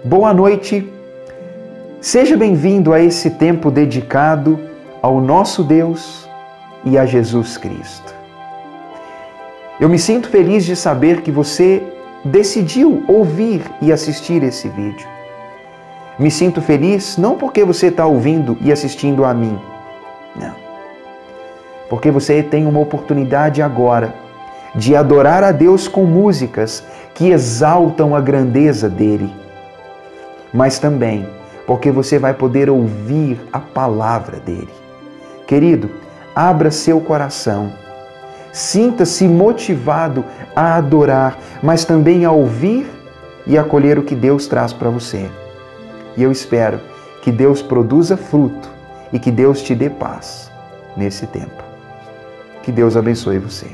Boa noite, seja bem-vindo a esse tempo dedicado ao nosso Deus e a Jesus Cristo. Eu me sinto feliz de saber que você decidiu ouvir e assistir esse vídeo. Me sinto feliz não porque você está ouvindo e assistindo a mim, não. Porque você tem uma oportunidade agora de adorar a Deus com músicas que exaltam a grandeza dele. Mas também porque você vai poder ouvir a palavra dele. Querido, abra seu coração, sinta-se motivado a adorar, mas também a ouvir e acolher o que Deus traz para você. E eu espero que Deus produza fruto e que Deus te dê paz nesse tempo. Que Deus abençoe você.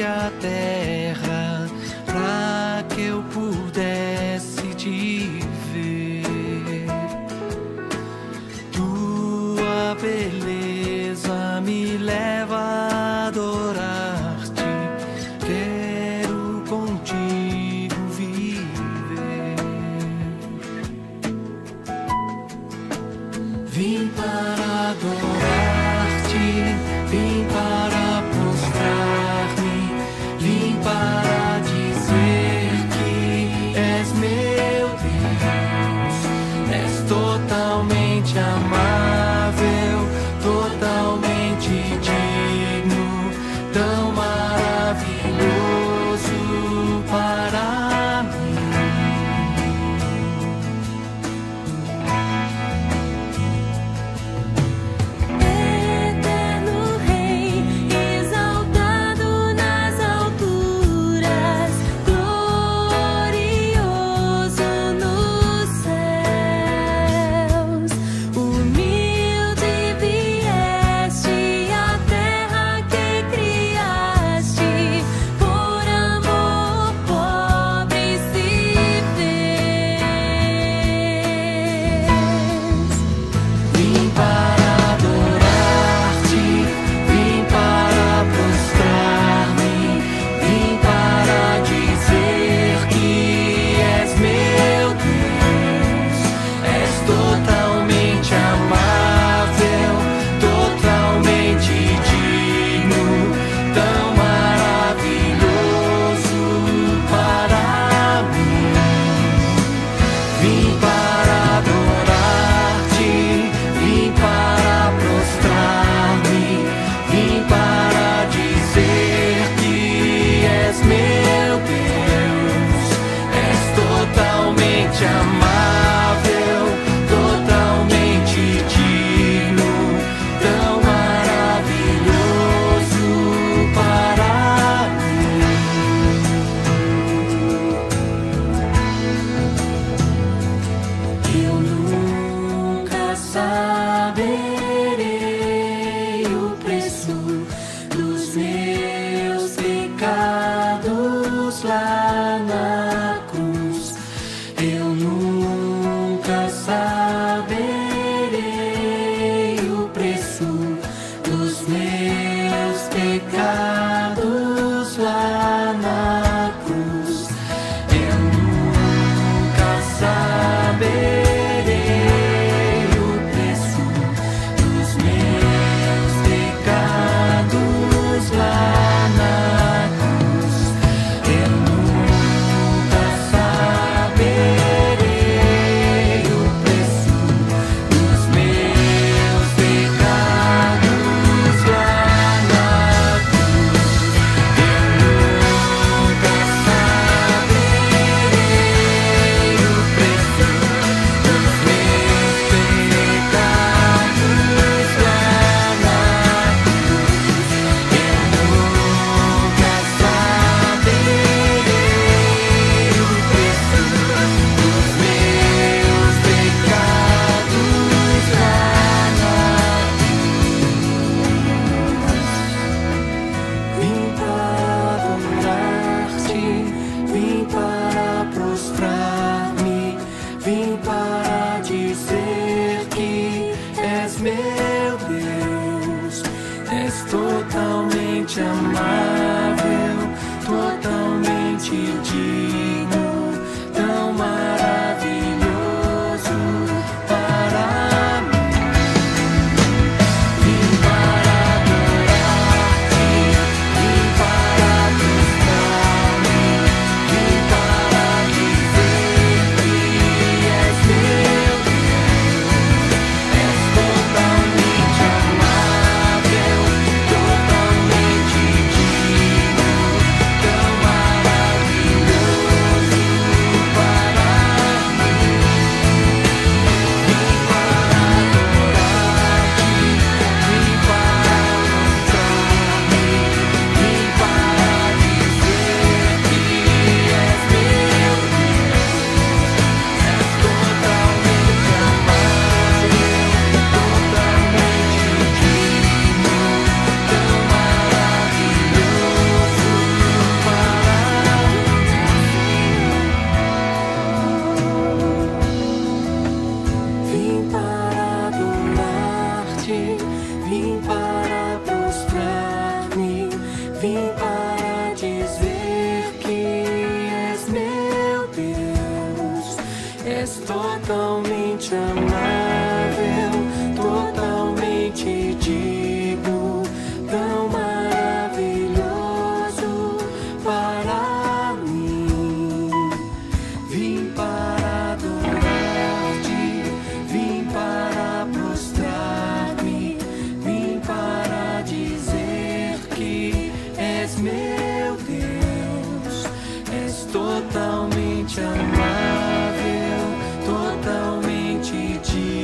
A terra para que eu pudesse te ver. Tua beleza me leva a adorar-te. Quero contigo viver. Vim para adorar-te, vim para prostrar-me, vim para dizer que és meu Deus. És totalmente amável, totalmente digno, tão maravilhoso para mim. Eterno Rei, exaltado nas alturas, glorioso nos céus, humilde vieste à terra que criaste, por amor pobre se fez. Vim para adorar-te, vim para prostrar-me, vim para dizer que és meu Deus. És totalmente amável, totalmente digno, tão maravilhoso para mim. Vim para adorar-te, vim para prostrar-me, vim para dizer que és meu Deus. És totalmente amável, totalmente digno, tão maravilhoso para mim. Eu nunca saberei o preço dos meus pecados lá na cruz. Eu nunca totalmente amável, totalmente digno, tão maravilhoso para mim. Vim para adorar-te, vim para prostrar-me, vim para dizer que és meu Deus, és totalmente amável, totalmente digno, tão maravilhoso para mim. Vim para adorar-te, vim para mostrar-me, vim para dizer que és meu Deus, és totalmente amável, totalmente digno, tão maravilhoso Vim para adorar-te, vim para prostrar-me, vim para dizer que és meu Deus, és totalmente amável, totalmente digno, tão maravilhoso para mim. Vim para adorar-te, vim para prostrar-me, vim para dizer que és meu Deus, és totalmente amável, totalmente digno.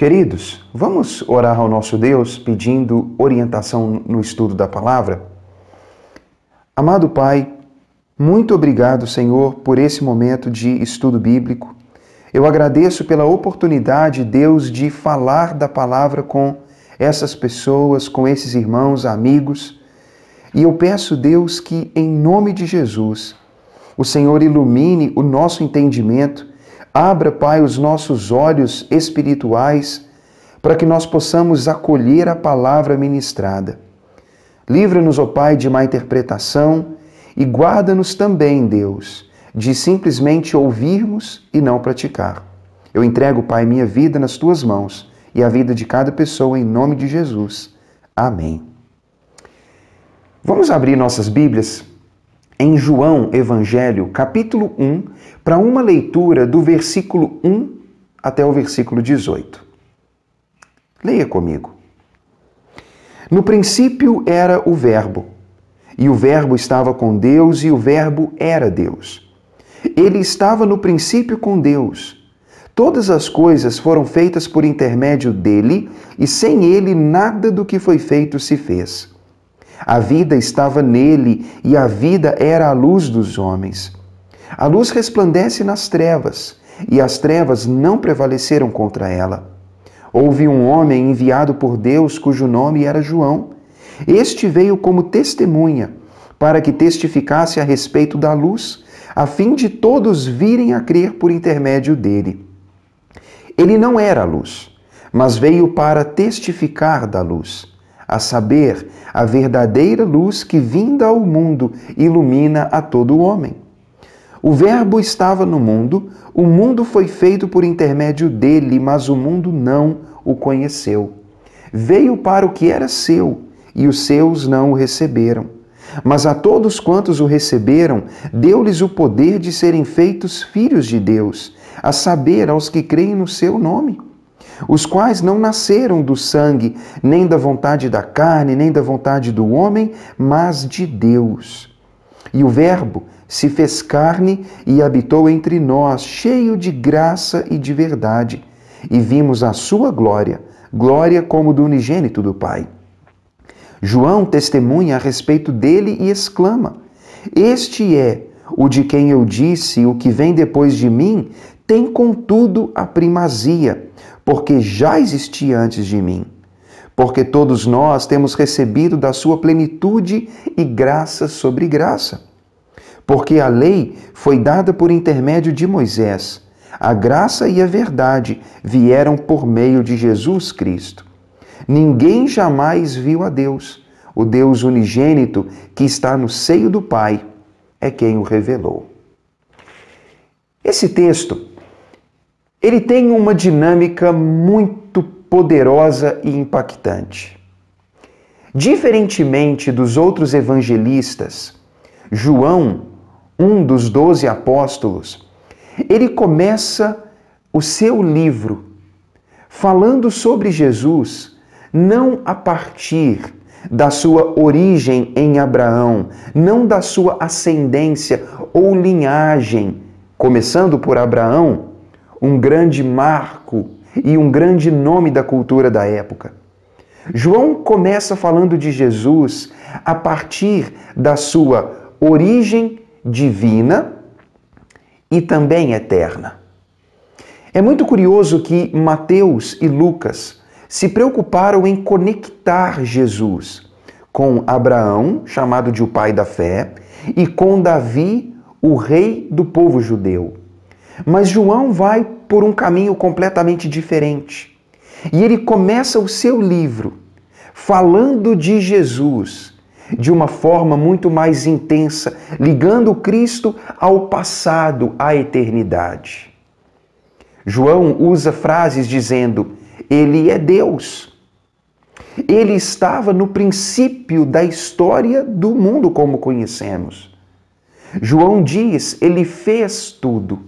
Queridos, vamos orar ao nosso Deus pedindo orientação no estudo da palavra? Amado Pai, muito obrigado, Senhor, por esse momento de estudo bíblico. Eu agradeço pela oportunidade, Deus, de falar da palavra com essas pessoas, com esses irmãos, amigos. E eu peço, Deus, que em nome de Jesus, o Senhor ilumine o nosso entendimento, abra, Pai, os nossos olhos espirituais para que nós possamos acolher a palavra ministrada. Livra-nos, ó Pai, de má interpretação e guarda-nos também, Deus, de simplesmente ouvirmos e não praticar. Eu entrego, Pai, minha vida nas Tuas mãos e a vida de cada pessoa em nome de Jesus. Amém. Vamos abrir nossas Bíblias em João Evangelho, capítulo 1, para uma leitura do versículo 1 até o versículo 18. Leia comigo. No princípio era o Verbo, e o Verbo estava com Deus, e o Verbo era Deus. Ele estava no princípio com Deus. Todas as coisas foram feitas por intermédio dele, e sem ele nada do que foi feito se fez. A vida estava nele, e a vida era a luz dos homens. A luz resplandece nas trevas, e as trevas não prevaleceram contra ela. Houve um homem enviado por Deus, cujo nome era João. Este veio como testemunha, para que testificasse a respeito da luz, a fim de todos virem a crer por intermédio dele. Ele não era a luz, mas veio para testificar da luz, a saber, a verdadeira luz que, vinda ao mundo, ilumina a todo homem. O Verbo estava no mundo, o mundo foi feito por intermédio dele, mas o mundo não o conheceu. Veio para o que era seu, e os seus não o receberam. Mas a todos quantos o receberam, deu-lhes o poder de serem feitos filhos de Deus, a saber, aos que creem no seu nome, os quais não nasceram do sangue, nem da vontade da carne, nem da vontade do homem, mas de Deus. E o Verbo se fez carne e habitou entre nós, cheio de graça e de verdade, e vimos a sua glória, glória como do unigênito do Pai. João testemunha a respeito dele e exclama: Este é o de quem eu disse, o que vem depois de mim, tem contudo a primazia, porque já existia antes de mim. Porque todos nós temos recebido da sua plenitude e graça sobre graça. Porque a lei foi dada por intermédio de Moisés, a graça e a verdade vieram por meio de Jesus Cristo. Ninguém jamais viu a Deus. O Deus unigênito que está no seio do Pai é quem o revelou. Esse texto, ele tem uma dinâmica muito poderosa e impactante. Diferentemente dos outros evangelistas, João, um dos 12 apóstolos, ele começa o seu livro falando sobre Jesus, não a partir da sua origem em Abraão, não da sua ascendência ou linhagem, começando por Abraão, um grande marco e um grande nome da cultura da época. João começa falando de Jesus a partir da sua origem divina e também eterna. É muito curioso que Mateus e Lucas se preocuparam em conectar Jesus com Abraão, chamado de o pai da fé, e com Davi, o rei do povo judeu. Mas João vai por um caminho completamente diferente. E ele começa o seu livro falando de Jesus de uma forma muito mais intensa, ligando Cristo ao passado, à eternidade. João usa frases dizendo: Ele é Deus. Ele estava no princípio da história do mundo como conhecemos. João diz: Ele fez tudo.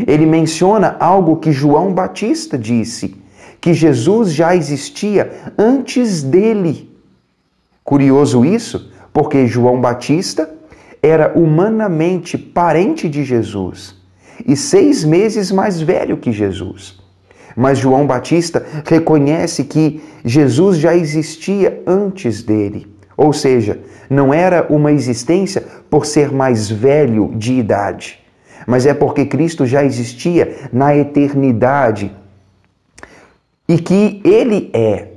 Ele menciona algo que João Batista disse, que Jesus já existia antes dele. Curioso isso, porque João Batista era humanamente parente de Jesus e 6 meses mais velho que Jesus. Mas João Batista reconhece que Jesus já existia antes dele. Ou seja, não era uma existência por ser mais velho de idade, mas é porque Cristo já existia na eternidade e que ele é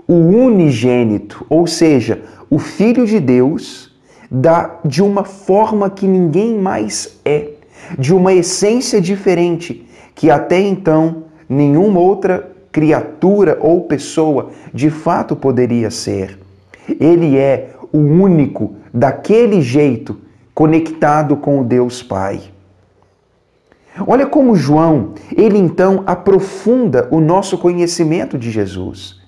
o unigênito, ou seja, o Filho de Deus, de uma forma que ninguém mais é, de uma essência diferente que até então nenhuma outra criatura ou pessoa de fato poderia ser. Ele é o único daquele jeito conectado com o Deus Pai. Olha como João, ele então aprofunda o nosso conhecimento de Jesus.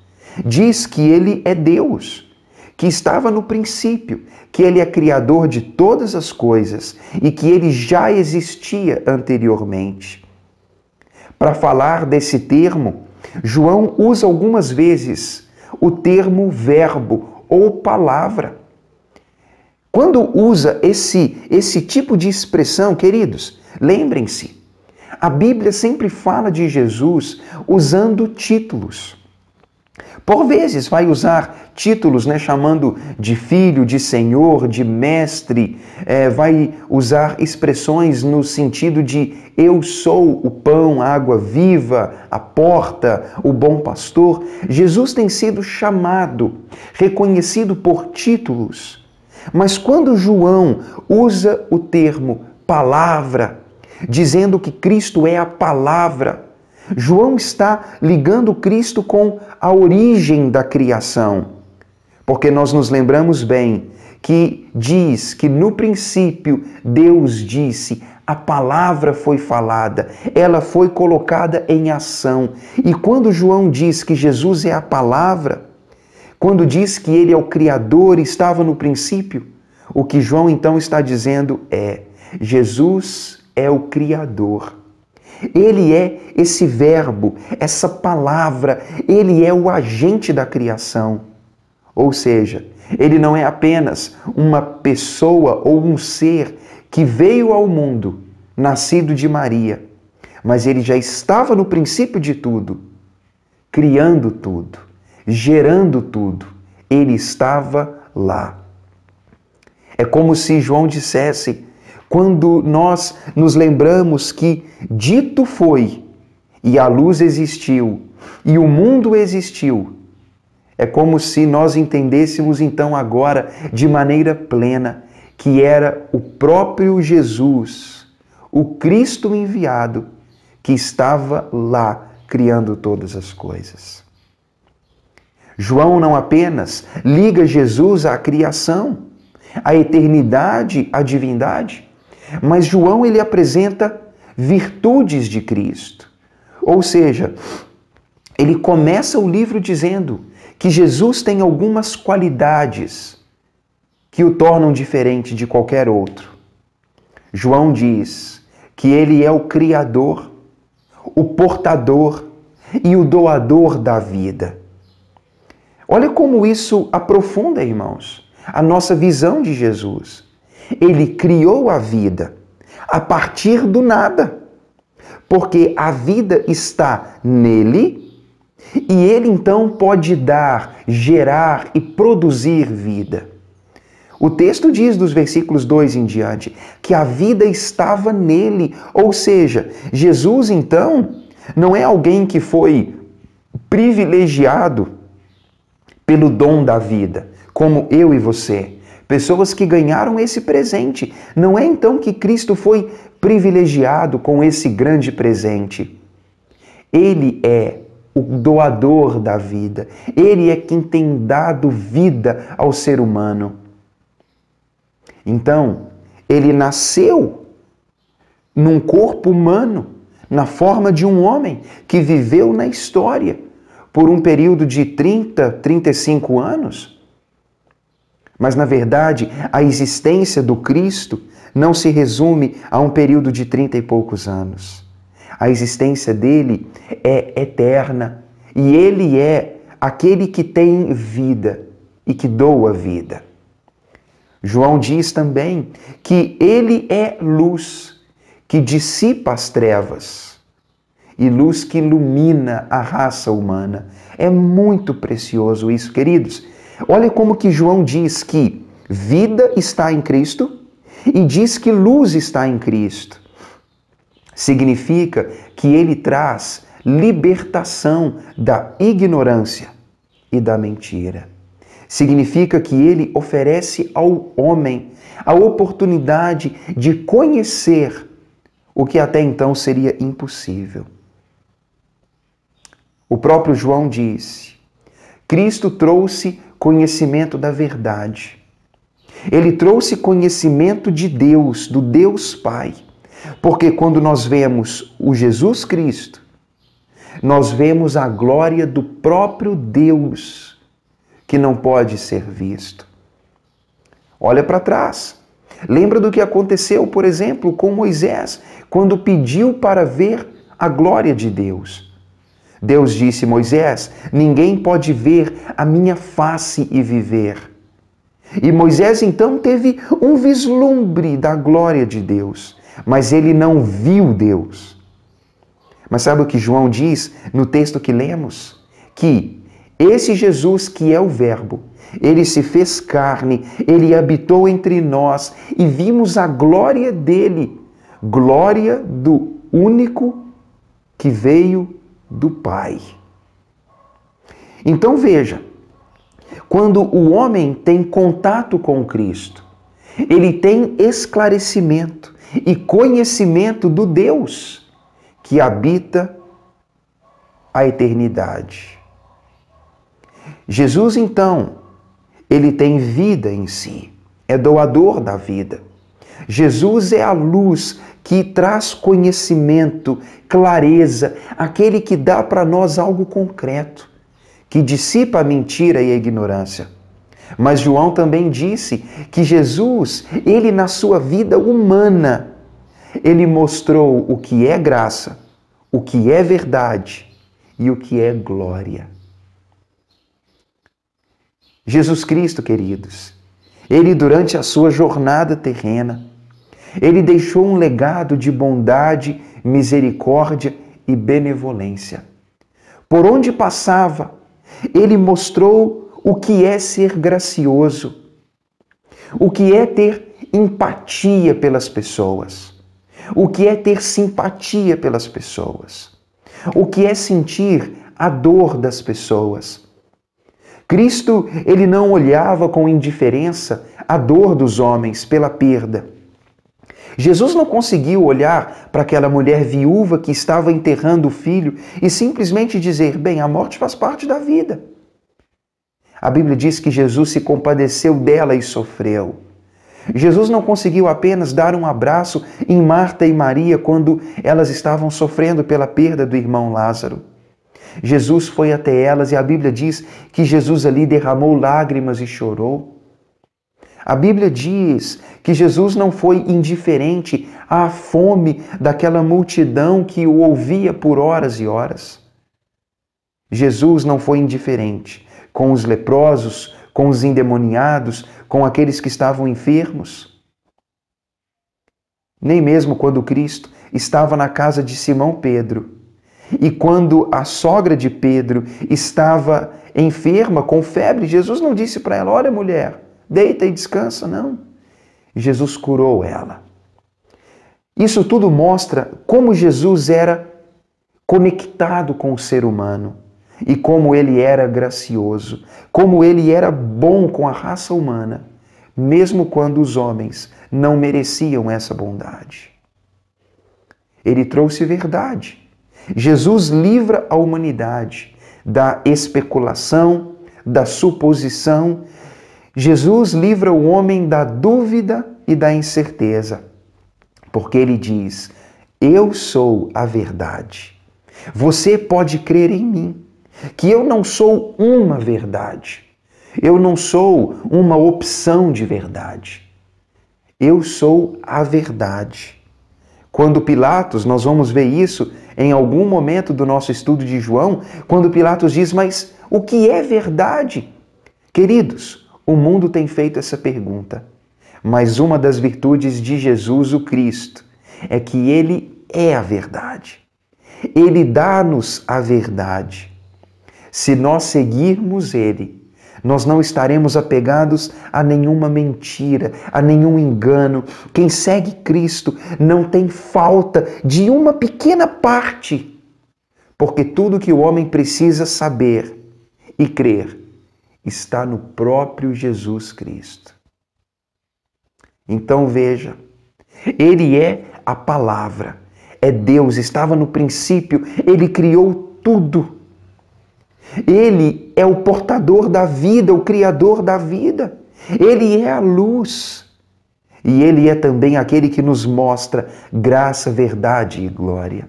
Diz que ele é Deus, que estava no princípio, que ele é criador de todas as coisas e que ele já existia anteriormente. Para falar desse termo, João usa algumas vezes o termo verbo ou palavra. Quando usa esse tipo de expressão, queridos, lembrem-se, a Bíblia sempre fala de Jesus usando títulos. Por vezes vai usar títulos, chamando de filho, de senhor, de mestre, vai usar expressões no sentido de eu sou o pão, a água viva, a porta, o bom pastor. Jesus tem sido chamado, reconhecido por títulos. Mas quando João usa o termo palavra, dizendo que Cristo é a palavra, João está ligando Cristo com a origem da criação. Porque nós nos lembramos bem que diz que no princípio Deus disse, a palavra foi falada, ela foi colocada em ação. E quando João diz que Jesus é a palavra, quando diz que ele é o Criador, estava no princípio, o que João então está dizendo é, Jesus é o Criador. Ele é esse verbo, essa palavra, ele é o agente da criação. Ou seja, ele não é apenas uma pessoa ou um ser que veio ao mundo, nascido de Maria, mas ele já estava no princípio de tudo, criando tudo, gerando tudo. Ele estava lá. É como se João dissesse, quando nós nos lembramos que dito foi, e a luz existiu, e o mundo existiu, é como se nós entendêssemos então agora, de maneira plena, que era o próprio Jesus, o Cristo enviado, que estava lá criando todas as coisas. João não apenas liga Jesus à criação, à eternidade, à divindade, mas João ele apresenta virtudes de Cristo. Ou seja, ele começa o livro dizendo que Jesus tem algumas qualidades que o tornam diferente de qualquer outro. João diz que ele é o Criador, o portador e o doador da vida. Olha como isso aprofunda, irmãos, a nossa visão de Jesus. Ele criou a vida a partir do nada, porque a vida está nele e ele então pode dar, gerar e produzir vida. O texto diz dos versículos 2 em diante que a vida estava nele, ou seja, Jesus então não é alguém que foi privilegiado pelo dom da vida, como eu e você. Pessoas que ganharam esse presente. Não é então que Cristo foi privilegiado com esse grande presente. Ele é o doador da vida. Ele é quem tem dado vida ao ser humano. Então, ele nasceu num corpo humano, na forma de um homem que viveu na história por um período de 30, 35 anos. Mas, na verdade, a existência do Cristo não se resume a um período de 30 e poucos anos. A existência dele é eterna e ele é aquele que tem vida e que doa vida. João diz também que ele é luz que dissipa as trevas. e luz que ilumina a raça humana. É muito precioso isso, queridos. Olha como que João diz que vida está em Cristo e diz que luz está em Cristo. Significa que ele traz libertação da ignorância e da mentira. Significa que ele oferece ao homem a oportunidade de conhecer o que até então seria impossível. O próprio João disse: Cristo trouxe conhecimento da verdade. Ele trouxe conhecimento de Deus, do Deus Pai. Porque quando nós vemos o Jesus Cristo, nós vemos a glória do próprio Deus, que não pode ser visto. Olha para trás. Lembra do que aconteceu, por exemplo, com Moisés, quando pediu para ver a glória de Deus. Deus disse: Moisés, ninguém pode ver a minha face e viver. E Moisés então teve um vislumbre da glória de Deus, mas ele não viu Deus. Mas sabe o que João diz no texto que lemos? Que esse Jesus que é o Verbo, ele se fez carne, ele habitou entre nós e vimos a glória dele, glória do único que veio do Pai. Então veja, quando o homem tem contato com Cristo, ele tem esclarecimento e conhecimento do Deus que habita a eternidade. Jesus, então, ele tem vida em si, é doador da vida. Jesus é a luz que traz conhecimento, clareza, aquele que dá para nós algo concreto, que dissipa a mentira e a ignorância. Mas João também disse que Jesus, ele na sua vida humana, ele mostrou o que é graça, o que é verdade e o que é glória. Jesus Cristo, queridos, ele durante a sua jornada terrena, ele deixou um legado de bondade, misericórdia e benevolência. Por onde passava, ele mostrou o que é ser gracioso, o que é ter empatia pelas pessoas, o que é ter simpatia pelas pessoas, o que é sentir a dor das pessoas. Cristo, ele não olhava com indiferença a dor dos homens pela perda. Jesus não conseguiu olhar para aquela mulher viúva que estava enterrando o filho e simplesmente dizer: bem, a morte faz parte da vida. A Bíblia diz que Jesus se compadeceu dela e sofreu. Jesus não conseguiu apenas dar um abraço em Marta e Maria quando elas estavam sofrendo pela perda do irmão Lázaro. Jesus foi até elas e a Bíblia diz que Jesus ali derramou lágrimas e chorou. A Bíblia diz que Jesus não foi indiferente à fome daquela multidão que o ouvia por horas e horas. Jesus não foi indiferente com os leprosos, com os endemoniados, com aqueles que estavam enfermos. Nem mesmo quando Cristo estava na casa de Simão Pedro e quando a sogra de Pedro estava enferma com febre, Jesus não disse para ela: olha, mulher, deita e descansa, não. Jesus curou ela. Isso tudo mostra como Jesus era conectado com o ser humano e como ele era gracioso, como ele era bom com a raça humana, mesmo quando os homens não mereciam essa bondade. Ele trouxe verdade. Jesus livra a humanidade da especulação, da suposição. Jesus livra o homem da dúvida e da incerteza, porque ele diz: eu sou a verdade. Você pode crer em mim, que eu não sou uma verdade. Eu não sou uma opção de verdade. Eu sou a verdade. Quando Pilatos, nós vamos ver isso em algum momento do nosso estudo de João, quando Pilatos diz: mas o que é verdade? Queridos, o mundo tem feito essa pergunta, mas uma das virtudes de Jesus, o Cristo, é que ele é a verdade. Ele dá-nos a verdade. Se nós seguirmos Ele, nós não estaremos apegados a nenhuma mentira, a nenhum engano. Quem segue Cristo não tem falta de uma pequena parte, porque tudo que o homem precisa saber e crer está no próprio Jesus Cristo. Então veja, Ele é a palavra, é Deus, estava no princípio, Ele criou tudo. Ele é o portador da vida, o criador da vida. Ele é a luz. E Ele é também aquele que nos mostra graça, verdade e glória.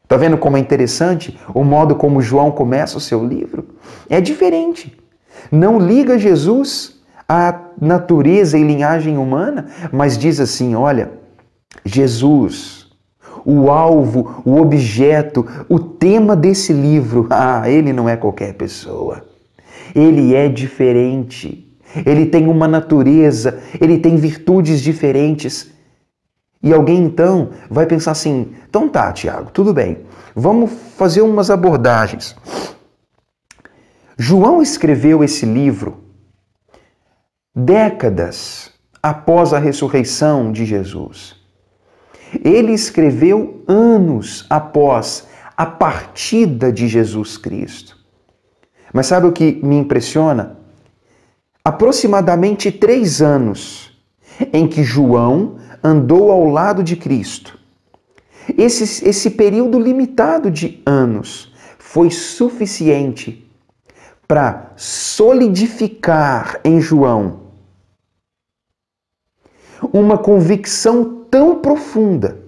Está vendo como é interessante o modo como João começa o seu livro? É diferente. Não liga Jesus à natureza e linhagem humana, mas diz assim, olha, Jesus, o alvo, o objeto, o tema desse livro, ele não é qualquer pessoa. Ele é diferente. Ele tem uma natureza, ele tem virtudes diferentes. E alguém então vai pensar assim, então tá, Tiago, tudo bem, vamos fazer umas abordagens. João escreveu esse livro décadas após a ressurreição de Jesus. Ele escreveu anos após a partida de Jesus Cristo. Mas sabe o que me impressiona? Aproximadamente 3 anos em que João andou ao lado de Cristo. Esse período limitado de anos foi suficiente para solidificar em João uma convicção tão profunda,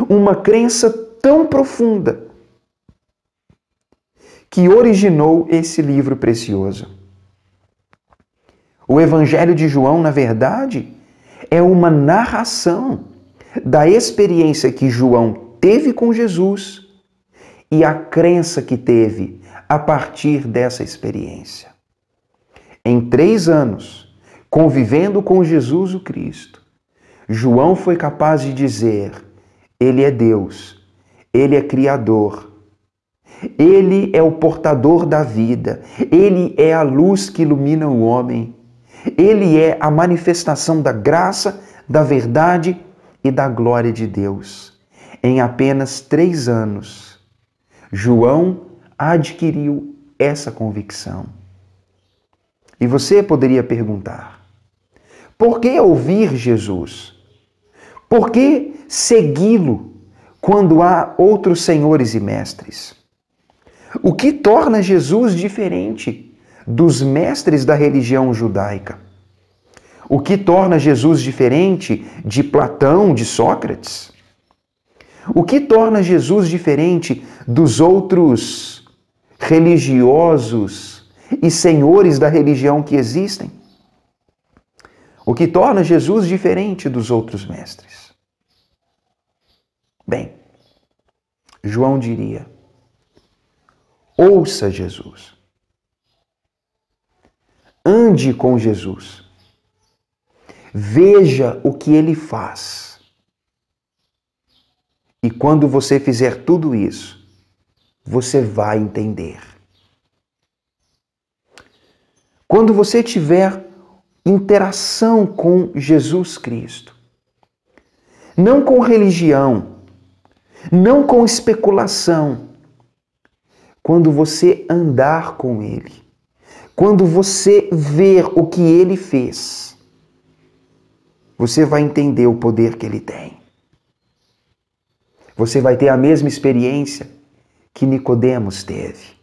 uma crença tão profunda, que originou esse livro precioso. O Evangelho de João, na verdade, é uma narração da experiência que João teve com Jesus e a crença que teve a partir dessa experiência. Em 3 anos, convivendo com Jesus o Cristo, João foi capaz de dizer, Ele é Deus, Ele é Criador, Ele é o portador da vida, Ele é a luz que ilumina o homem, Ele é a manifestação da graça, da verdade e da glória de Deus. Em apenas 3 anos, João adquiriu essa convicção. E você poderia perguntar, por que ouvir Jesus? Por que segui-lo quando há outros senhores e mestres? O que torna Jesus diferente dos mestres da religião judaica? O que torna Jesus diferente de Platão, de Sócrates? O que torna Jesus diferente dos outros religiosos e senhores da religião que existem? O que torna Jesus diferente dos outros mestres? Bem, João diria, ouça Jesus. Ande com Jesus. Veja o que Ele faz. E quando você fizer tudo isso, você vai entender. Quando você tiver interação com Jesus Cristo, não com religião, não com especulação, quando você andar com Ele, quando você ver o que Ele fez, você vai entender o poder que Ele tem. Você vai ter a mesma experiência que Nicodemos teve.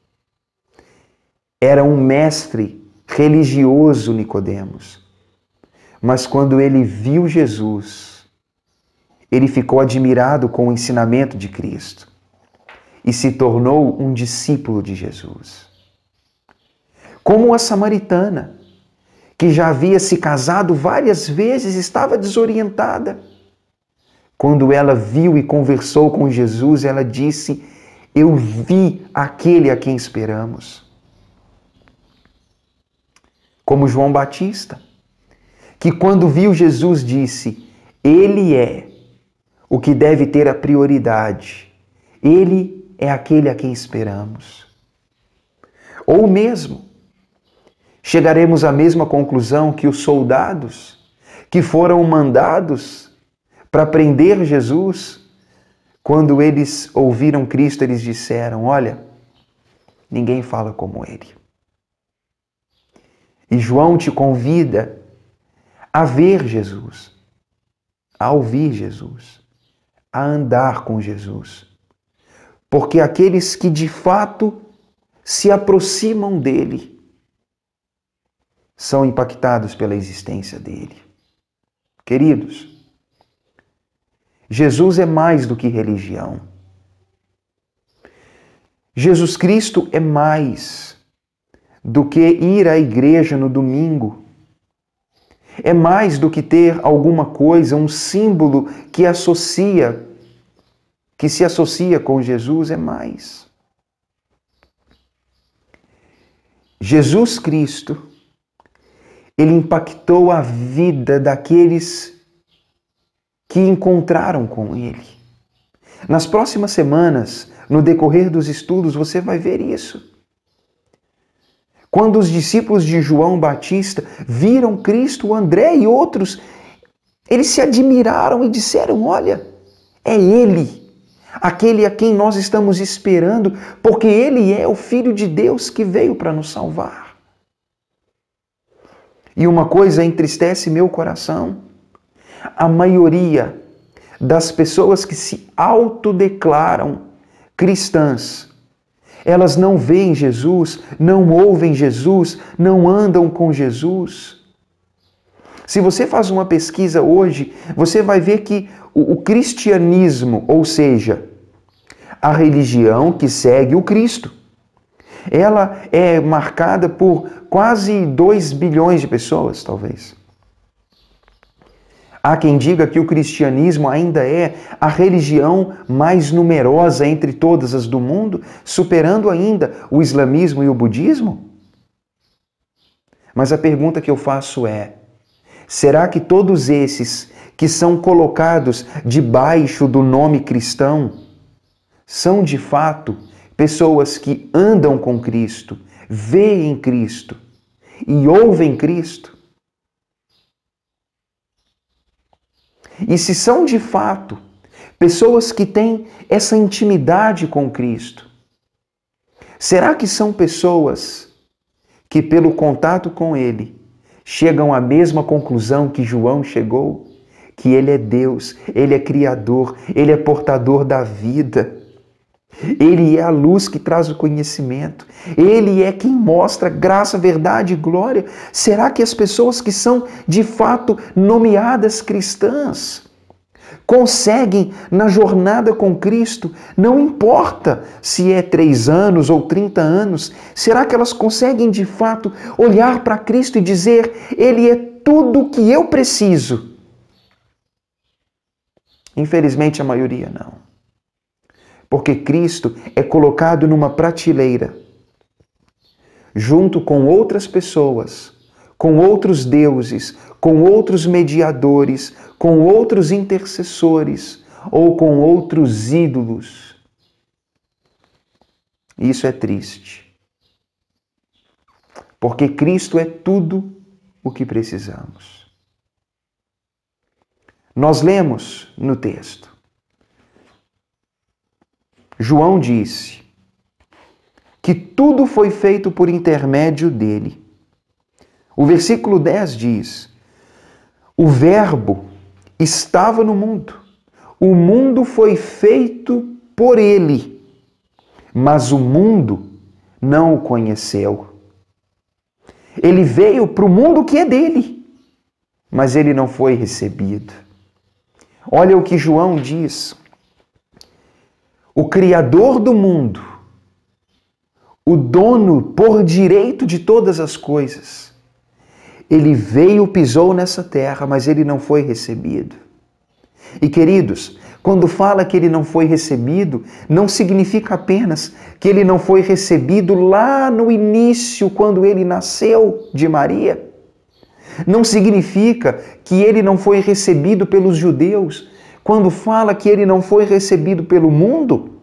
Era um mestre religioso, Nicodemos. Mas quando ele viu Jesus, ele ficou admirado com o ensinamento de Cristo e se tornou um discípulo de Jesus. Como a samaritana, que já havia se casado várias vezes, estava desorientada. Quando ela viu e conversou com Jesus, ela disse, eu vi aquele a quem esperamos. Como João Batista, que quando viu Jesus disse, Ele é o que deve ter a prioridade Ele é aquele a quem esperamos. Ou mesmo, chegaremos à mesma conclusão que os soldados que foram mandados para prender Jesus, quando eles ouviram Cristo, eles disseram: olha, ninguém fala como ele. E João te convida a ver Jesus, a ouvir Jesus, a andar com Jesus. Porque aqueles que de fato se aproximam dele são impactados pela existência dele. Queridos, Jesus é mais do que religião. Jesus Cristo é mais do que ir à igreja no domingo. É mais do que ter alguma coisa, um símbolo que se associa com Jesus, é mais. Jesus Cristo, ele impactou a vida daqueles que encontraram com ele. Nas próximas semanas, no decorrer dos estudos, você vai ver isso. Quando os discípulos de João Batista viram Cristo, André e outros, eles se admiraram e disseram: olha, é ele, aquele a quem nós estamos esperando, porque ele é o Filho de Deus que veio para nos salvar. E uma coisa entristece meu coração: a maioria das pessoas que se autodeclaram cristãs, elas não veem Jesus, não ouvem Jesus, não andam com Jesus. Se você faz uma pesquisa hoje, você vai ver que o cristianismo, ou seja, a religião que segue o Cristo, ela é marcada por quase 2 bilhões de pessoas, talvez. Há quem diga que o cristianismo ainda é a religião mais numerosa entre todas as do mundo, superando ainda o islamismo e o budismo. Mas a pergunta que eu faço é: será que todos esses que são colocados debaixo do nome cristão são de fato pessoas que andam com Cristo, veem Cristo e ouvem Cristo? E se são de fato pessoas que têm essa intimidade com Cristo, será que são pessoas que, pelo contato com Ele, chegam à mesma conclusão que João chegou? Que Ele é Deus, Ele é Criador, Ele é portador da vida. Ele é a luz que traz o conhecimento. Ele é quem mostra graça, verdade e glória. Será que as pessoas que são de fato nomeadas cristãs conseguem na jornada com Cristo, não importa se é 3 anos ou 30 anos, será que elas conseguem de fato olhar para Cristo e dizer: Ele é tudo o que eu preciso? Infelizmente a maioria não. Porque Cristo é colocado numa prateleira, junto com outras pessoas, com outros deuses, com outros mediadores, com outros intercessores ou com outros ídolos. Isso é triste. Porque Cristo é tudo o que precisamos. Nós lemos no texto: João disse que tudo foi feito por intermédio dele. O versículo 10 diz: o Verbo estava no mundo, o mundo foi feito por ele, mas o mundo não o conheceu. Ele veio para o mundo que é dele, mas ele não foi recebido. Olha o que João diz: o Criador do mundo, o dono por direito de todas as coisas, ele veio, pisou nessa terra, mas ele não foi recebido. E queridos, quando fala que ele não foi recebido, não significa apenas que ele não foi recebido lá no início, quando ele nasceu de Maria. Não significa que ele não foi recebido pelos judeus. Quando fala que ele não foi recebido pelo mundo,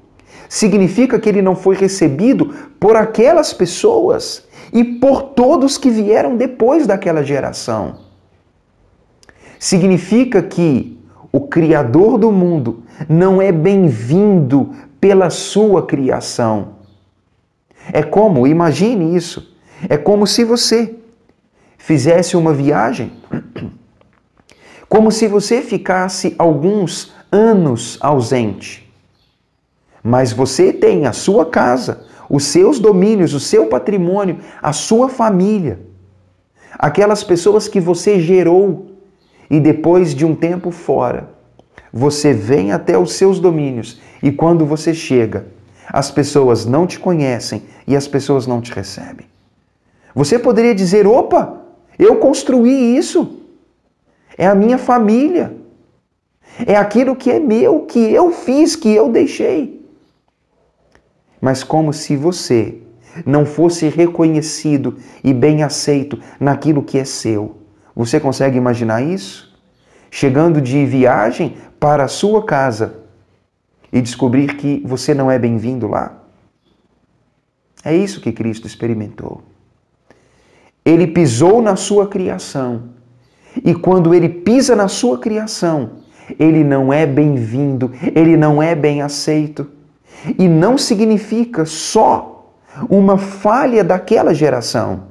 significa que ele não foi recebido por aquelas pessoas e por todos que vieram depois daquela geração. Significa que o Criador do mundo não é bem-vindo pela sua criação. É como, imagine isso, é como se você fizesse uma viagem, como se você ficasse alguns anos ausente, mas você tem a sua casa, os seus domínios, o seu patrimônio, a sua família, aquelas pessoas que você gerou e depois de um tempo fora, você vem até os seus domínios e quando você chega, as pessoas não te conhecem e as pessoas não te recebem. Você poderia dizer, opa, eu construí isso, é a minha família, é aquilo que é meu, que eu fiz, que eu deixei. Mas como se você não fosse reconhecido e bem aceito naquilo que é seu. Você consegue imaginar isso? Chegando de viagem para a sua casa e descobrir que você não é bem-vindo lá. É isso que Cristo experimentou. Ele pisou na sua criação. E quando ele pisa na sua criação, ele não é bem-vindo, ele não é bem aceito. E não significa só uma falha daquela geração.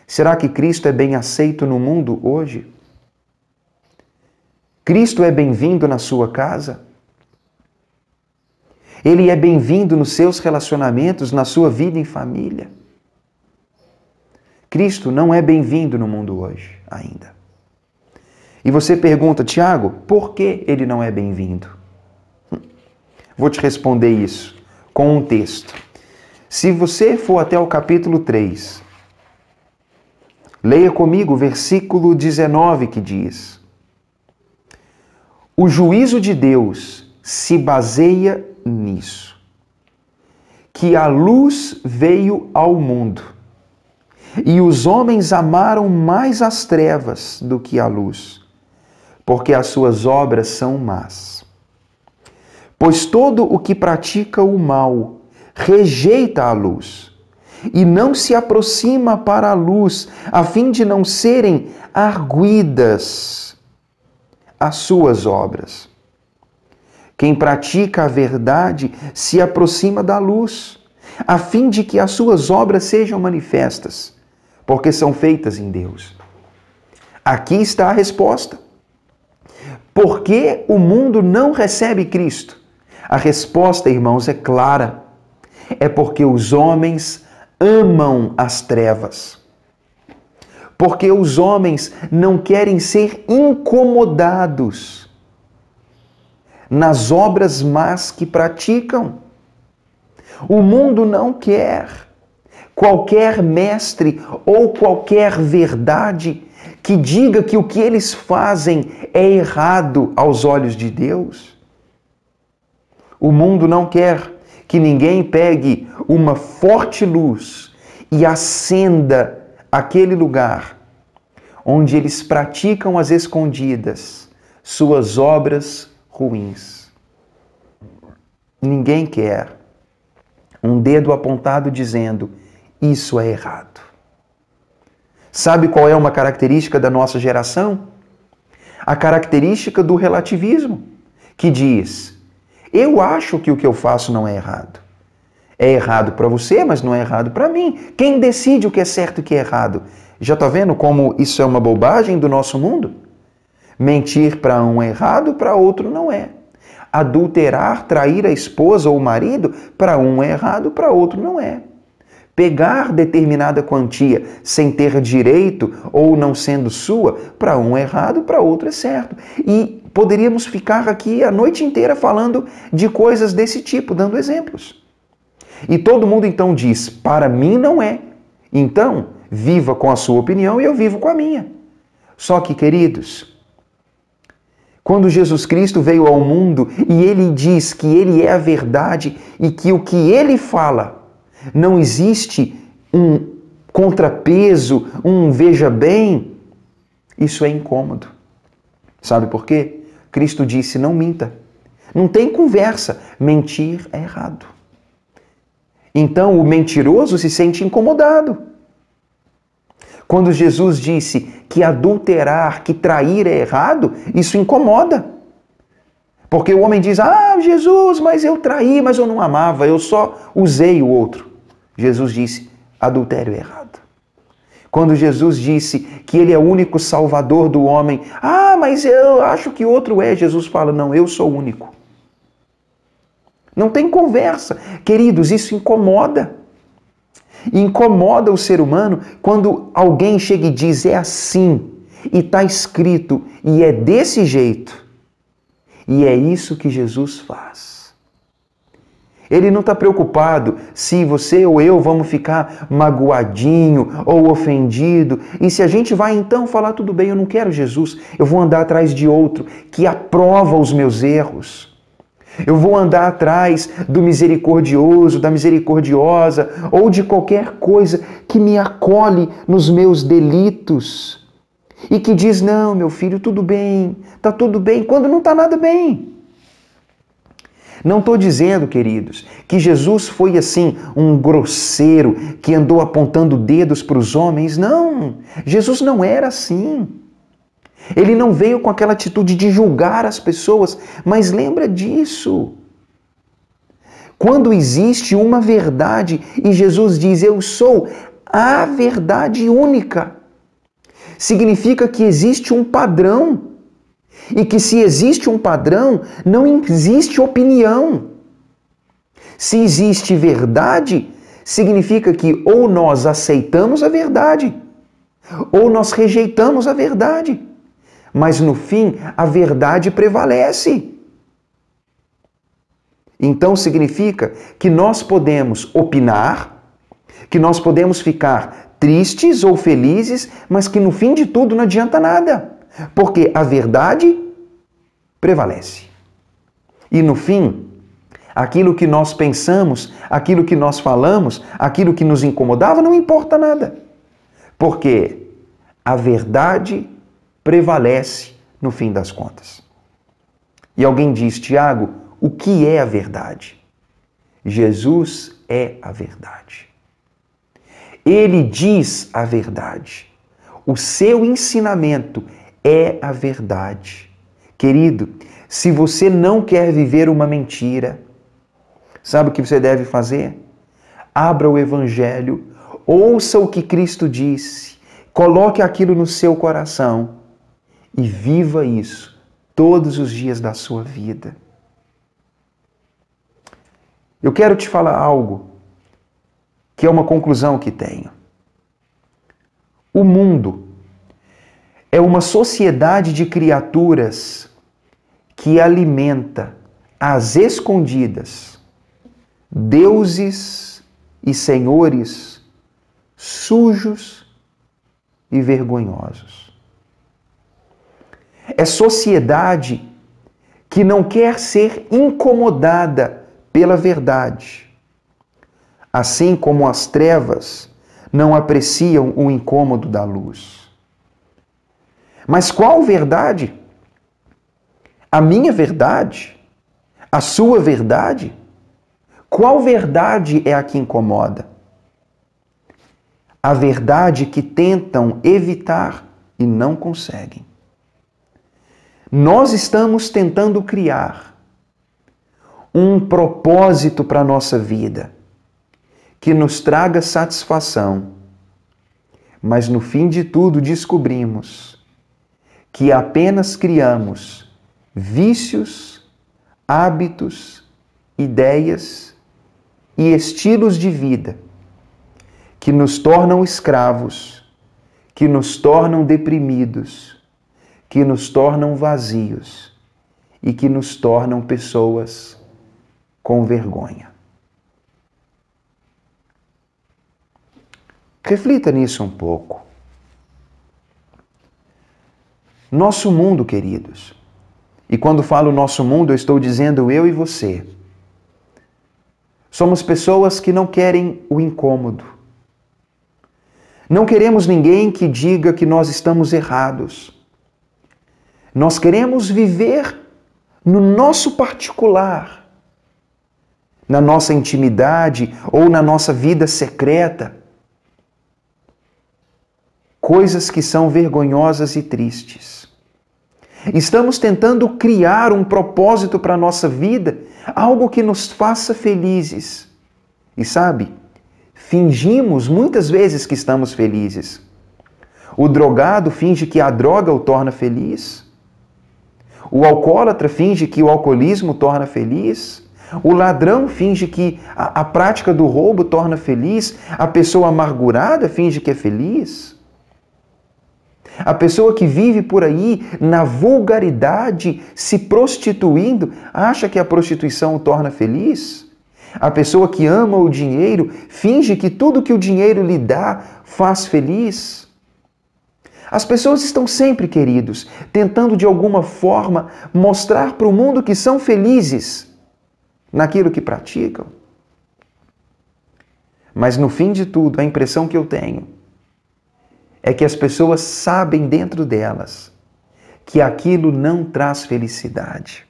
Será que Cristo é bem aceito no mundo hoje? Cristo é bem-vindo na sua casa? Ele é bem-vindo nos seus relacionamentos, na sua vida em família? Cristo não é bem-vindo no mundo hoje ainda. E você pergunta, Tiago, por que ele não é bem-vindo? Vou te responder isso com um texto. Se você for até o capítulo 3, leia comigo o versículo 19 que diz: o juízo de Deus se baseia nisso, que a luz veio ao mundo, e os homens amaram mais as trevas do que a luz, porque as suas obras são más. Pois todo o que pratica o mal rejeita a luz, e não se aproxima para a luz, a fim de não serem arguidas as suas obras. Quem pratica a verdade se aproxima da luz, a fim de que as suas obras sejam manifestas, porque são feitas em Deus. Aqui está a resposta. Por que o mundo não recebe Cristo? A resposta, irmãos, é clara. É porque os homens amam as trevas. Porque os homens não querem ser incomodados nas obras más que praticam. O mundo não quer qualquer mestre ou qualquer verdade que diga que o que eles fazem é errado aos olhos de Deus. O mundo não quer que ninguém pegue uma forte luz e acenda aquele lugar onde eles praticam às escondidas suas obras ruins. Ninguém quer um dedo apontado dizendo, isso é errado. Sabe qual é uma característica da nossa geração? A característica do relativismo, que diz, eu acho que o que eu faço não é errado. É errado para você, mas não é errado para mim. Quem decide o que é certo e o que é errado? Já está vendo como isso é uma bobagem do nosso mundo? Mentir para um é errado, para outro não é. Adulterar, trair a esposa ou o marido, para um é errado, para outro não é. Pegar determinada quantia sem ter direito ou não sendo sua, para um é errado, para outro é certo. E poderíamos ficar aqui a noite inteira falando de coisas desse tipo, dando exemplos. E todo mundo então diz, para mim não é. Então, viva com a sua opinião e eu vivo com a minha. Só que, queridos, quando Jesus Cristo veio ao mundo e ele diz que ele é a verdade e que o que ele fala não existe um contrapeso, um veja bem, isso é incômodo. Sabe por quê? Cristo disse, não minta. Não tem conversa. Mentir é errado. Então o mentiroso se sente incomodado. Quando Jesus disse que adulterar, que trair é errado, isso incomoda. Porque o homem diz, Jesus, mas eu traí, mas eu não amava, eu só usei o outro. Jesus disse, adultério é errado. Quando Jesus disse que Ele é o único salvador do homem, mas eu acho que outro é. Jesus fala, não, eu sou o único. Não tem conversa. Queridos, isso incomoda. Incomoda o ser humano quando alguém chega e diz, é assim, e está escrito, e é desse jeito. E é isso que Jesus faz. Ele não está preocupado se você ou eu vamos ficar magoadinho ou ofendido. E se a gente vai então falar, tudo bem, eu não quero Jesus, eu vou andar atrás de outro que aprova os meus erros. Eu vou andar atrás do misericordioso, da misericordiosa, ou de qualquer coisa que me acolhe nos meus delitos. E que diz, não, meu filho, tudo bem, está tudo bem, quando não está nada bem. Não estou dizendo, queridos, que Jesus foi assim, um grosseiro que andou apontando dedos para os homens. Não, Jesus não era assim. Ele não veio com aquela atitude de julgar as pessoas, mas lembra disso. Quando existe uma verdade e Jesus diz, eu sou a verdade única, significa que existe um padrão. E que se existe um padrão, não existe opinião. Se existe verdade, significa que ou nós aceitamos a verdade, ou nós rejeitamos a verdade. Mas no fim, a verdade prevalece. Então significa que nós podemos opinar, que nós podemos ficar tristes ou felizes, mas que no fim de tudo não adianta nada. Porque a verdade prevalece. E no fim, aquilo que nós pensamos, aquilo que nós falamos, aquilo que nos incomodava, não importa nada. Porque a verdade prevalece no fim das contas. E alguém diz, Tiago, o que é a verdade? Jesus é a verdade. Ele diz a verdade. O seu ensinamento é a verdade. Querido, se você não quer viver uma mentira, sabe o que você deve fazer? Abra o Evangelho, ouça o que Cristo disse, coloque aquilo no seu coração e viva isso todos os dias da sua vida. Eu quero te falar algo que é uma conclusão que tenho. O mundo é uma sociedade de criaturas que alimenta às escondidas deuses e senhores sujos e vergonhosos. É sociedade que não quer ser incomodada pela verdade, assim como as trevas não apreciam o incômodo da luz. Mas qual verdade? A minha verdade? A sua verdade? Qual verdade é a que incomoda? A verdade que tentam evitar e não conseguem. Nós estamos tentando criar um propósito para a nossa vida que nos traga satisfação, mas no fim de tudo descobrimos que apenas criamos vícios, hábitos, ideias e estilos de vida que nos tornam escravos, que nos tornam deprimidos, que nos tornam vazios e que nos tornam pessoas com vergonha. Reflita nisso um pouco. Nosso mundo, queridos, e quando falo nosso mundo, eu estou dizendo eu e você. Somos pessoas que não querem o incômodo. Não queremos ninguém que diga que nós estamos errados. Nós queremos viver no nosso particular, na nossa intimidade ou na nossa vida secreta, coisas que são vergonhosas e tristes. Estamos tentando criar um propósito para a nossa vida, algo que nos faça felizes. E sabe, fingimos muitas vezes que estamos felizes. O drogado finge que a droga o torna feliz. O alcoólatra finge que o alcoolismo torna feliz. O ladrão finge que a prática do roubo torna feliz. A pessoa amargurada finge que é feliz. A pessoa que vive por aí na vulgaridade, se prostituindo, acha que a prostituição o torna feliz. A pessoa que ama o dinheiro finge que tudo que o dinheiro lhe dá faz feliz. As pessoas estão sempre, queridos, tentando de alguma forma mostrar para o mundo que são felizes naquilo que praticam. Mas no fim de tudo, a impressão que eu tenho é que as pessoas sabem dentro delas que aquilo não traz felicidade.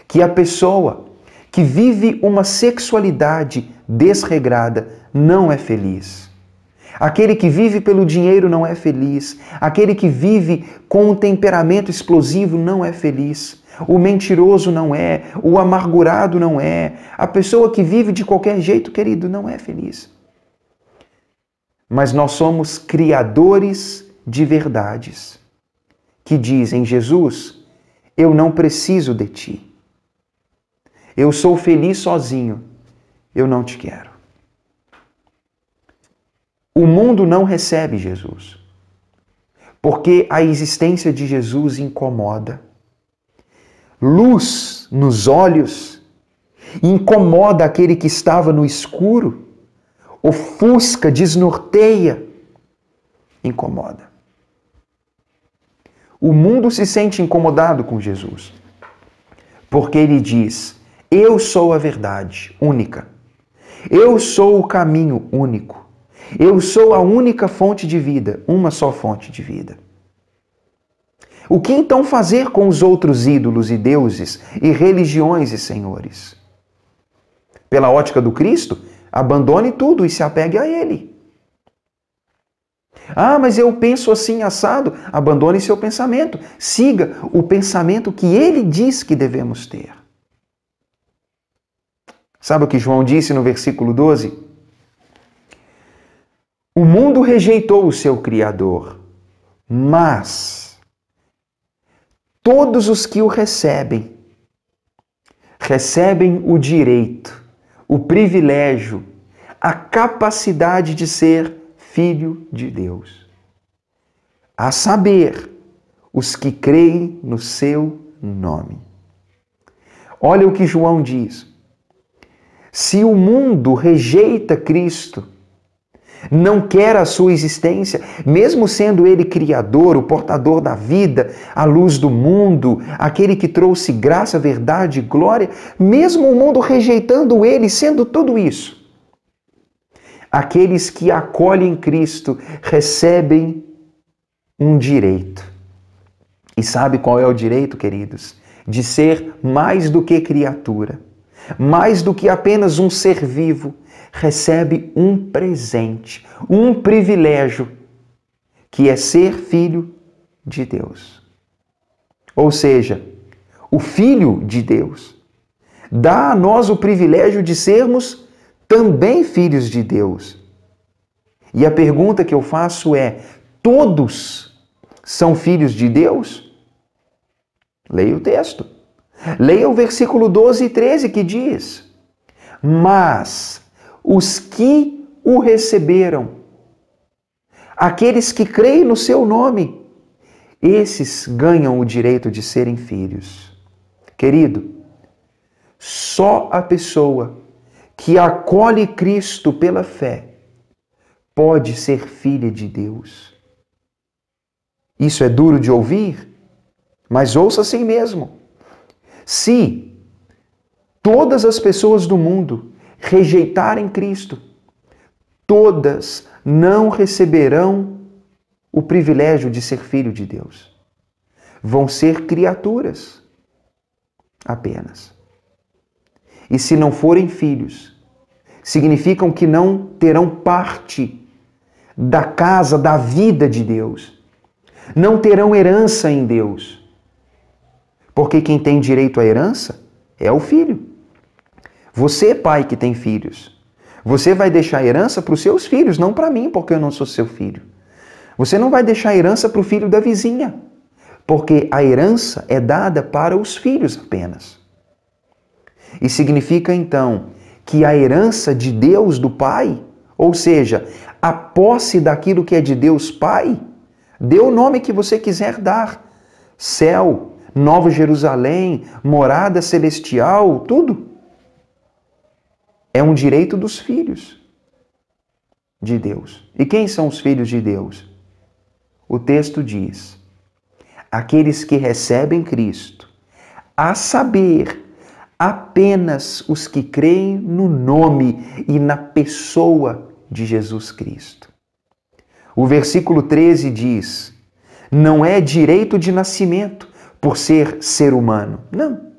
Que a pessoa que vive uma sexualidade desregrada não é feliz. Aquele que vive pelo dinheiro não é feliz. Aquele que vive com um temperamento explosivo não é feliz. O mentiroso não é. O amargurado não é. A pessoa que vive de qualquer jeito, querido, não é feliz. Mas nós somos criadores de verdades que dizem: Jesus, eu não preciso de ti. Eu sou feliz sozinho. Eu não te quero. O mundo não recebe Jesus, porque a existência de Jesus incomoda. Luz nos olhos incomoda aquele que estava no escuro, ofusca, desnorteia, incomoda. O mundo se sente incomodado com Jesus, porque ele diz: eu sou a verdade única, eu sou o caminho único. Eu sou a única fonte de vida, uma só fonte de vida. O que então fazer com os outros ídolos e deuses e religiões e senhores? Pela ótica do Cristo, abandone tudo e se apegue a Ele. Ah, mas eu penso assim assado. Abandone seu pensamento. Siga o pensamento que Ele diz que devemos ter. Sabe o que João disse no versículo 12? O mundo rejeitou o seu Criador, mas todos os que o recebem o direito, o privilégio, a capacidade de ser filho de Deus. A saber, os que creem no seu nome. Olha o que João diz. Se o mundo rejeita Cristo, não quer a sua existência, mesmo sendo Ele Criador, o portador da vida, a luz do mundo, aquele que trouxe graça, verdade e glória, mesmo o mundo rejeitando Ele, sendo tudo isso, aqueles que acolhem Cristo recebem um direito. E sabe qual é o direito, queridos? De ser mais do que criatura, mais do que apenas um ser vivo, recebe um presente, um privilégio, que é ser filho de Deus. Ou seja, o Filho de Deus dá a nós o privilégio de sermos também filhos de Deus. E a pergunta que eu faço é: todos são filhos de Deus? Leia o texto. Leia o versículo 12 e 13 que diz: mas os que o receberam, aqueles que creem no seu nome, esses ganham o direito de serem filhos. Querido, só a pessoa que acolhe Cristo pela fé pode ser filha de Deus. Isso é duro de ouvir, mas ouça assim mesmo. Se todas as pessoas do mundo rejeitarem Cristo, todas não receberão o privilégio de ser filho de Deus. Vão ser criaturas. apenas. E se não forem filhos, significam que não terão parte da casa, da vida de Deus. Não terão herança em Deus. Porque quem tem direito à herança é o filho. Você, pai que tem filhos, você vai deixar herança para os seus filhos, não para mim, porque eu não sou seu filho. Você não vai deixar herança para o filho da vizinha, porque a herança é dada para os filhos apenas. E significa então que a herança de Deus do Pai, ou seja, a posse daquilo que é de Deus Pai, dê o nome que você quiser dar, céu, Nova Jerusalém, morada celestial, tudo. É um direito dos filhos de Deus. E quem são os filhos de Deus? O texto diz: aqueles que recebem Cristo, a saber, apenas os que creem no nome e na pessoa de Jesus Cristo. O versículo 13 diz: não é direito de nascimento por ser humano. Não.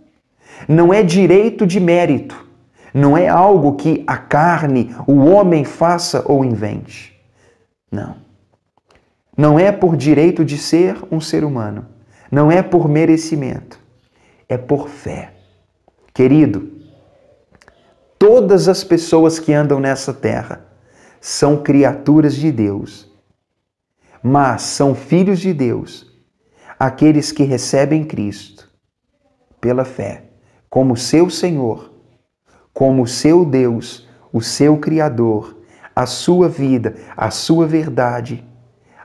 Não é direito de mérito. Não é algo que a carne, o homem faça ou invente. Não. Não é por direito de ser um ser humano. Não é por merecimento. É por fé. Querido, todas as pessoas que andam nessa terra são criaturas de Deus, mas são filhos de Deus aqueles que recebem Cristo pela fé, como seu Senhor, como seu Deus, o seu Criador, a sua vida, a sua verdade,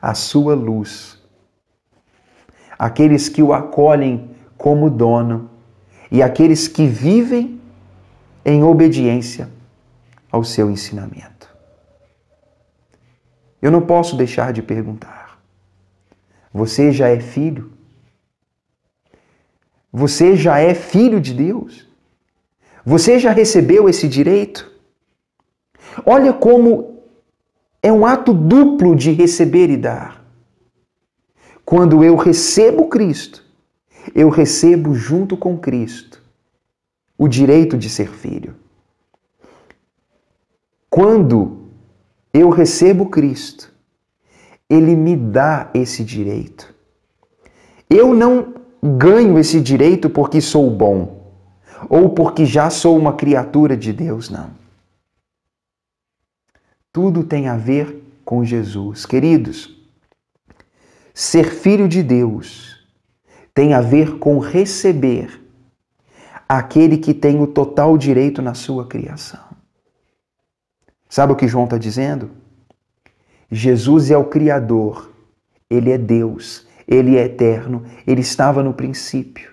a sua luz. Aqueles que o acolhem como dono e aqueles que vivem em obediência ao seu ensinamento. Eu não posso deixar de perguntar: você já é filho? Você já é filho de Deus? Você já recebeu esse direito? Olha como é um ato duplo de receber e dar. Quando eu recebo Cristo, eu recebo junto com Cristo o direito de ser filho. Quando eu recebo Cristo, Ele me dá esse direito. Eu não ganho esse direito porque sou bom ou porque já sou uma criatura de Deus, não. Tudo tem a ver com Jesus. Queridos, ser filho de Deus tem a ver com receber aquele que tem o total direito na sua criação. Sabe o que João está dizendo? Jesus é o Criador, Ele é Deus, Ele é eterno, Ele estava no princípio.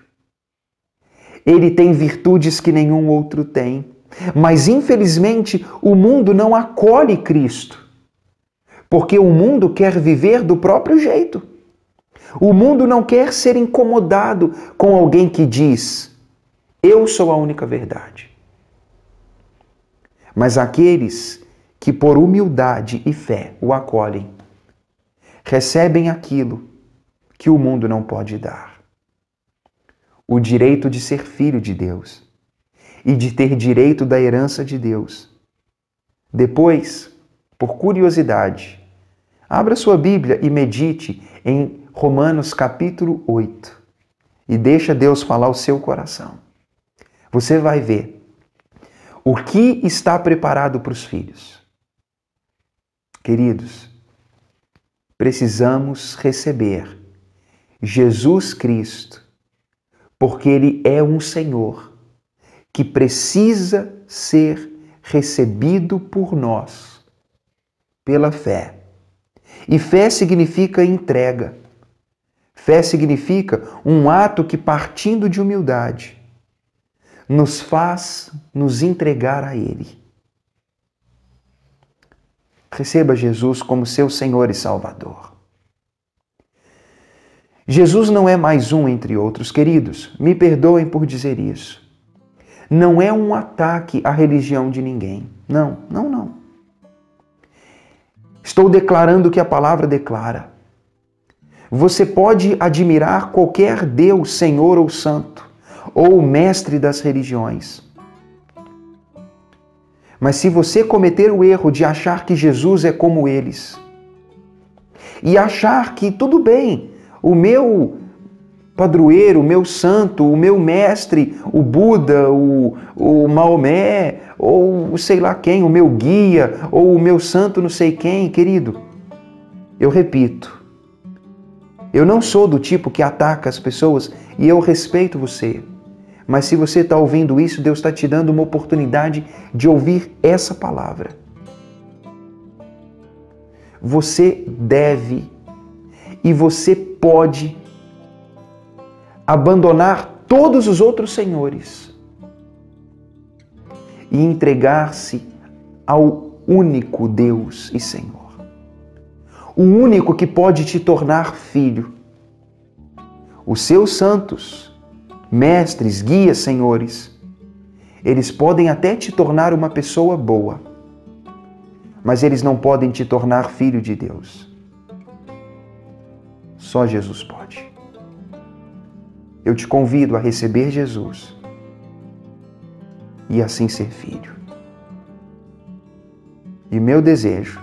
Ele tem virtudes que nenhum outro tem, mas infelizmente o mundo não acolhe Cristo, porque o mundo quer viver do próprio jeito. O mundo não quer ser incomodado com alguém que diz: eu sou a única verdade. Mas aqueles que por humildade e fé o acolhem, recebem aquilo que o mundo não pode dar. O direito de ser filho de Deus e de ter direito da herança de Deus. Depois, por curiosidade, abra sua Bíblia e medite em Romanos capítulo 8 e deixa Deus falar o seu coração. Você vai ver o que está preparado para os filhos. Queridos, precisamos receber Jesus Cristo, porque Ele é um Senhor que precisa ser recebido por nós, pela fé. E fé significa entrega. Fé significa um ato que, partindo de humildade, nos faz nos entregar a Ele. Receba Jesus como seu Senhor e Salvador. Jesus não é mais um entre outros, queridos. Me perdoem por dizer isso. Não é um ataque à religião de ninguém. Não, não, não. Estou declarando o que a palavra declara. Você pode admirar qualquer Deus, Senhor ou Santo, ou o mestre das religiões. Mas se você cometer o erro de achar que Jesus é como eles, e achar que tudo bem, o meu padroeiro, o meu santo, o meu mestre, o Buda, o Maomé, ou sei lá quem, o meu guia, ou o meu santo não sei quem, querido, eu repito, eu não sou do tipo que ataca as pessoas e eu respeito você. Mas se você está ouvindo isso, Deus está te dando uma oportunidade de ouvir essa palavra. Você deve e você pode abandonar todos os outros senhores e entregar-se ao único Deus e Senhor. O único que pode te tornar filho. Os seus santos, mestres, guias, senhores, eles podem até te tornar uma pessoa boa, mas eles não podem te tornar filho de Deus. Só Jesus pode. Eu te convido a receber Jesus e assim ser filho. E meu desejo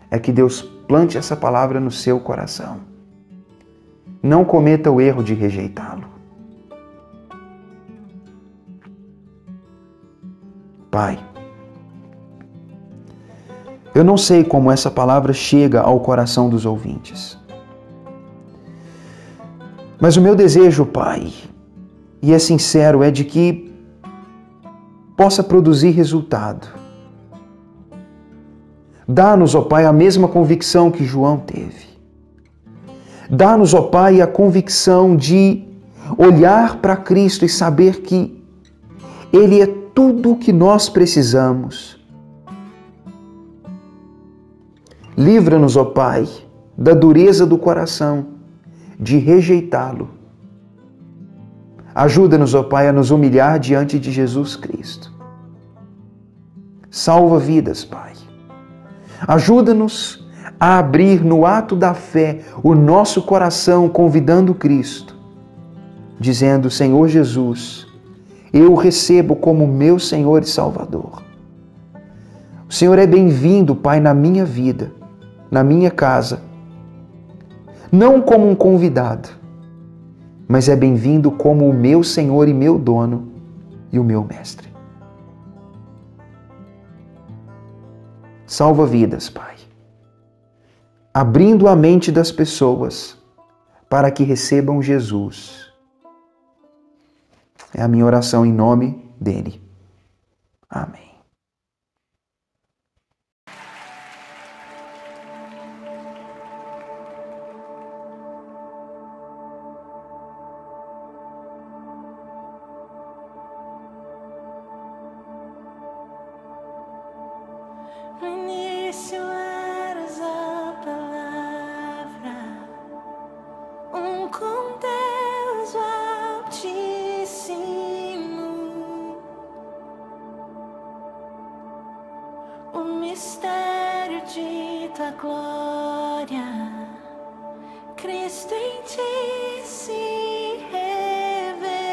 é que Deus plante essa palavra no seu coração. Não cometa o erro de rejeitá-lo. Pai, eu não sei como essa palavra chega ao coração dos ouvintes. Mas o meu desejo, Pai, e é sincero, é de que possa produzir resultado. Dá-nos, ó Pai, a mesma convicção que João teve. Dá-nos, ó Pai, a convicção de olhar para Cristo e saber que Ele é tudo o que nós precisamos. Livra-nos, ó Pai, da dureza do coração, de rejeitá-lo. Ajuda-nos, ó Pai, a nos humilhar diante de Jesus Cristo. Salva vidas, Pai. Ajuda-nos a abrir no ato da fé o nosso coração, convidando Cristo, dizendo: Senhor Jesus, eu o recebo como meu Senhor e Salvador. O Senhor é bem-vindo, Pai, na minha vida, na minha casa, não como um convidado, mas é bem-vindo como o meu Senhor e meu dono e o meu mestre. Salva vidas, Pai, abrindo a mente das pessoas para que recebam Jesus. É a minha oração em nome dele. Amém. No início eras a palavra, com Deus Altíssimo. O mistério de tua glória, Cristo em ti se revelou.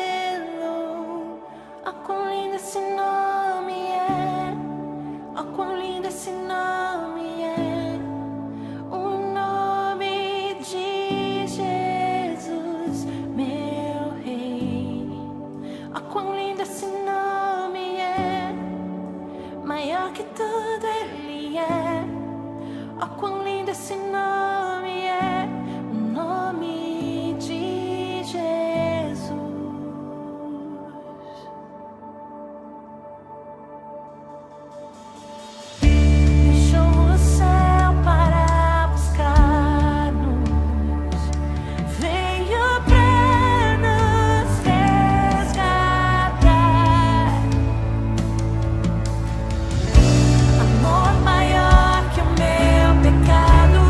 Oh, quão lindo esse nome é! Oh, quão lindo esse nome é! O nome de Jesus, meu Rei. Oh, quão lindo esse nome é! Maior que tudo Ele é. Oh, quão lindo esse nome é! O nome de Jesus. Deixou o céu para buscar-nos, veio para nos resgatar. Amor maior que o meu pecado,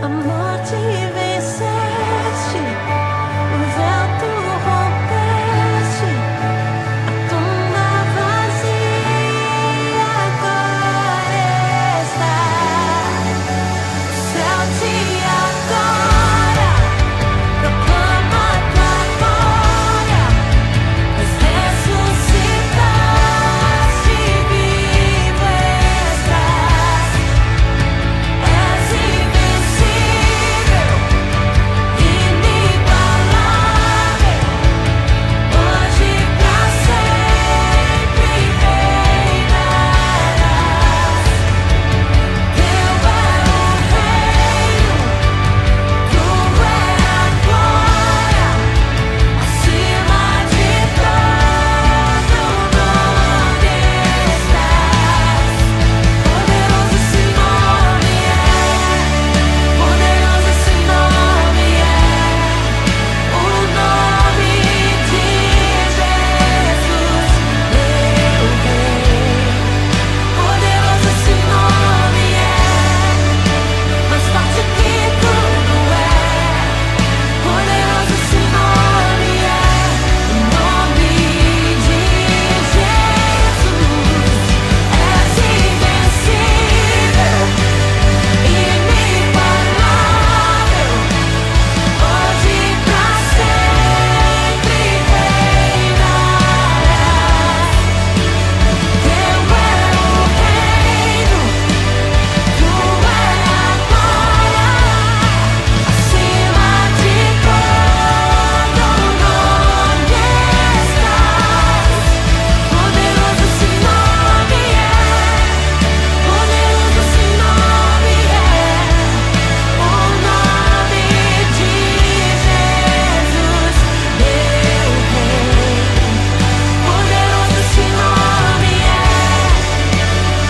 A morte venceste, o véu tu rompeste, a tumba vazia agora está. O céu te adora, proclama tua glória, pois ressuscitaste, vivo estás. És invencível, inigualável, hoje pra sempre reinarás. Teu é o reino, tua é a glória, acima de todo nome estás. Poderoso esse nome é, poderoso esse nome é, o nome de Jesus, meu Rei. Poderoso esse nome é, mais forte que tudo é. Poderoso esse nome é, o nome de Jesus. És invencível, inigualável, hoje pra sempre reinarás. Teu é o reino, tua é a glória, acima de todo nome estás. Poderoso esse nome é, poderoso esse nome é, o nome de Jesus, meu Rei. Poderoso esse nome é,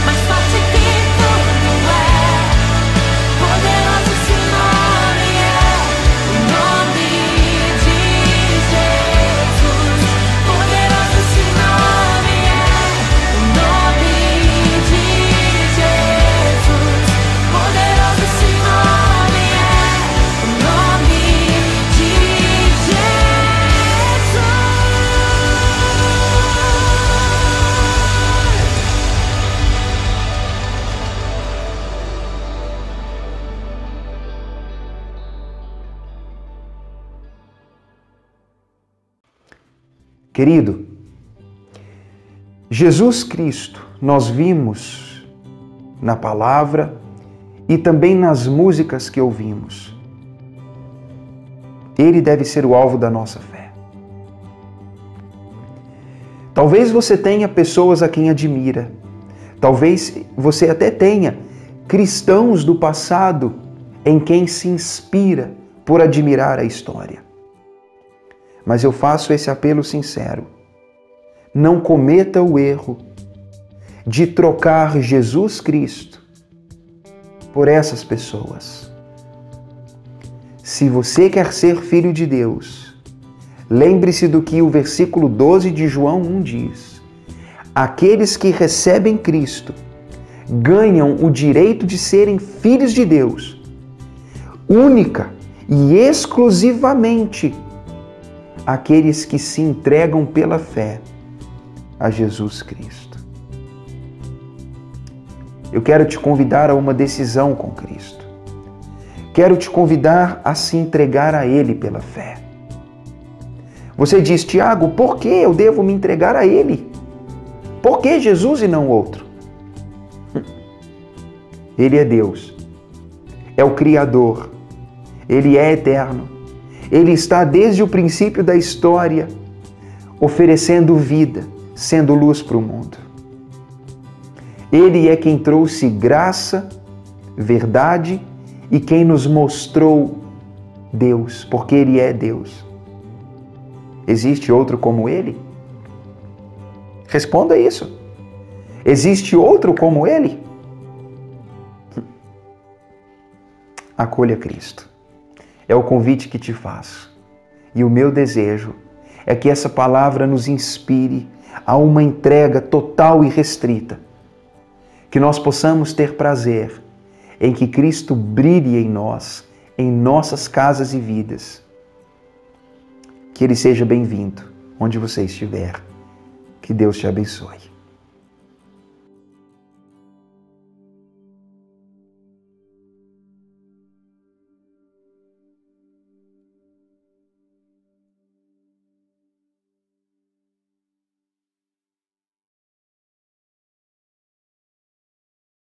mais forte que tudo é. Poderoso esse nome é, o nome de Jesus. Poderoso esse nome é, o nome de Jesus. Poderoso esse nome é, o nome de Querido, Jesus Cristo, nós vimos na palavra e também nas músicas que ouvimos. Ele deve ser o alvo da nossa fé. Talvez você tenha pessoas a quem admira. Talvez você até tenha cristãos do passado em quem se inspira por admirar a história. Mas eu faço esse apelo sincero. Não cometa o erro de trocar Jesus Cristo por essas pessoas. Se você quer ser filho de Deus, lembre-se do que o versículo 12 de João 1 diz. Aqueles que recebem Cristo ganham o direito de serem filhos de Deus, única e exclusivamente aqueles que se entregam pela fé a Jesus Cristo. Eu quero te convidar a uma decisão com Cristo. Quero te convidar a se entregar a Ele pela fé. Você diz, Tiago, por que eu devo me entregar a Ele? Por que Jesus e não outro? Ele é Deus, é o Criador, Ele é eterno. Ele está desde o princípio da história, oferecendo vida, sendo luz para o mundo. Ele é quem trouxe graça, verdade e quem nos mostrou Deus, porque Ele é Deus. Existe outro como Ele? Responda isso. Existe outro como ele? Acolha Cristo. É o convite que te faço. E o meu desejo é que essa palavra nos inspire a uma entrega total e restrita. Que nós possamos ter prazer em que Cristo brilhe em nós, em nossas casas e vidas. Que Ele seja bem-vindo onde você estiver. Que Deus te abençoe.